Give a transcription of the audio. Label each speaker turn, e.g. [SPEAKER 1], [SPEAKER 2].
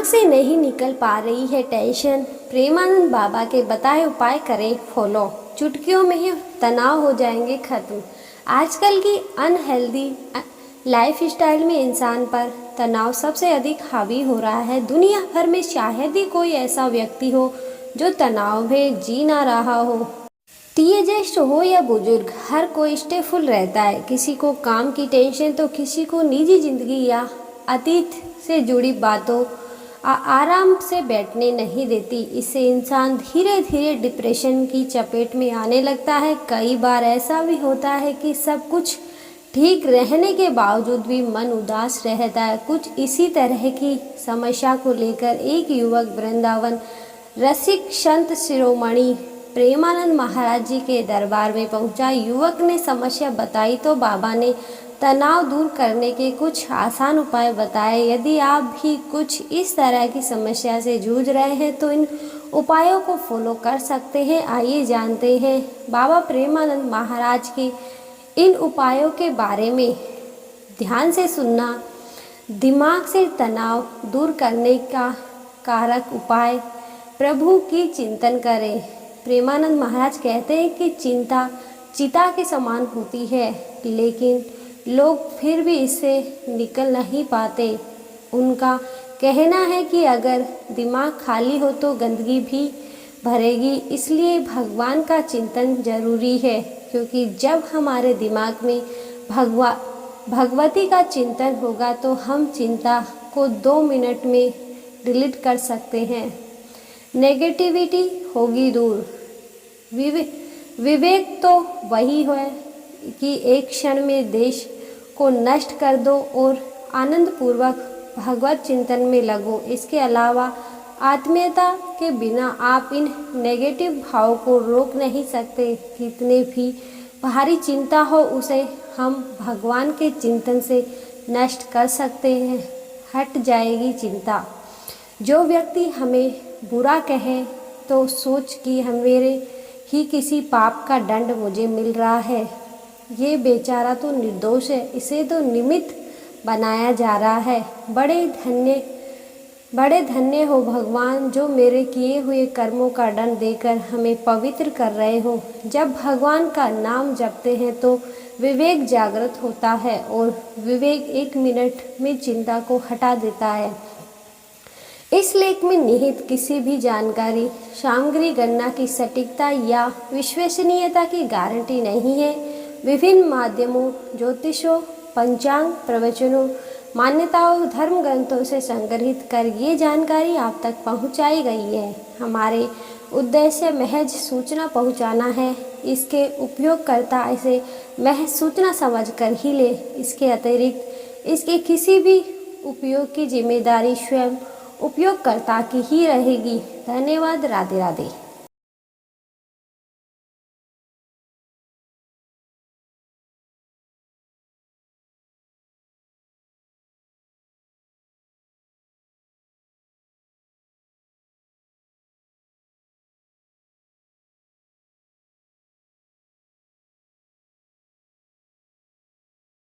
[SPEAKER 1] दिमाग से नहीं निकल पा रही है टेंशन, प्रेमानंद बाबा के बताए उपाय करें फॉलो, चुटकियों में ही तनाव हो जाएंगे खत्म। आजकल की अनहेल्दी लाइफ स्टाइल में इंसान पर तनाव सबसे अधिक हावी हो रहा है। दुनिया भर में शायद ही कोई ऐसा व्यक्ति हो जो तनाव में जी ना रहा हो। टीनेजर्स हो या बुजुर्ग, हर कोई स्ट्रेसफुल रहता है। किसी को काम की टेंशन तो किसी को निजी जिंदगी या अतीत से जुड़ी बातों आराम से बैठने नहीं देती। इससे इंसान धीरे धीरे डिप्रेशन की चपेट में आने लगता है। कई बार ऐसा भी होता है कि सब कुछ ठीक रहने के बावजूद भी मन उदास रहता है। कुछ इसी तरह की समस्या को लेकर एक युवक वृंदावन रसिक संत शिरोमणि प्रेमानंद महाराज जी के दरबार में पहुंचा। युवक ने समस्या बताई तो बाबा ने तनाव दूर करने के कुछ आसान उपाय बताए। यदि आप भी कुछ इस तरह की समस्या से जूझ रहे हैं तो इन उपायों को फॉलो कर सकते हैं। आइए जानते हैं बाबा प्रेमानंद महाराज के इन उपायों के बारे में। ध्यान से सुनना। दिमाग से तनाव दूर करने का कारक उपाय, प्रभु की चिंतन करें। प्रेमानंद महाराज कहते हैं कि चिंता चिता के समान होती है, लेकिन लोग फिर भी इससे निकल नहीं पाते। उनका कहना है कि अगर दिमाग खाली हो तो गंदगी भी भरेगी। इसलिए भगवान का चिंतन जरूरी है, क्योंकि जब हमारे दिमाग में भगवती का चिंतन होगा तो हम चिंता को 2 मिनट में डिलीट कर सकते हैं। नेगेटिविटी होगी दूर। विवेक तो वही है कि एक क्षण में देश को नष्ट कर दो और आनंद पूर्वक भगवत चिंतन में लगो। इसके अलावा आत्मीयता के बिना आप इन नेगेटिव भाव को रोक नहीं सकते। कितने भी भारी चिंता हो उसे हम भगवान के चिंतन से नष्ट कर सकते हैं, हट जाएगी चिंता। जो व्यक्ति हमें बुरा कहे तो सोच कि मेरे ही किसी पाप का दंड मुझे मिल रहा है। ये बेचारा तो निर्दोष है, इसे तो निमित्त बनाया जा रहा है। बड़े धन्य हो भगवान जो मेरे किए हुए कर्मों का दंड देकर हमें पवित्र कर रहे हो। जब भगवान का नाम जपते हैं तो विवेक जागृत होता है और विवेक 1 मिनट में चिंता को हटा देता है। इस लेख में निहित किसी भी जानकारी सामग्री गणना की सटीकता या विश्वसनीयता की गारंटी नहीं है। विभिन्न माध्यमों, ज्योतिषों, पंचांग, प्रवचनों, मान्यताओं, धर्म ग्रंथों से संग्रहित कर ये जानकारी आप तक पहुंचाई गई है। हमारे उद्देश्य महज सूचना पहुंचाना है। इसके उपयोगकर्ता इसे महज सूचना समझकर ही ले। इसके अतिरिक्त इसके किसी भी उपयोग की जिम्मेदारी स्वयं उपयोगकर्ता की ही रहेगी। धन्यवाद। राधे राधे।